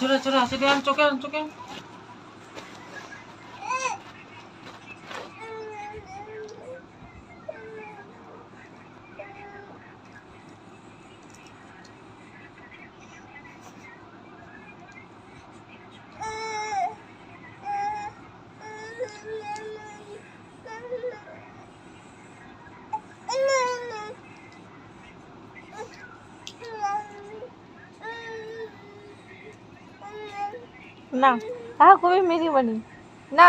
জোরে জোরে হাসি দিয়ে চোখে চোখে ना कभी मेरी बनी ना।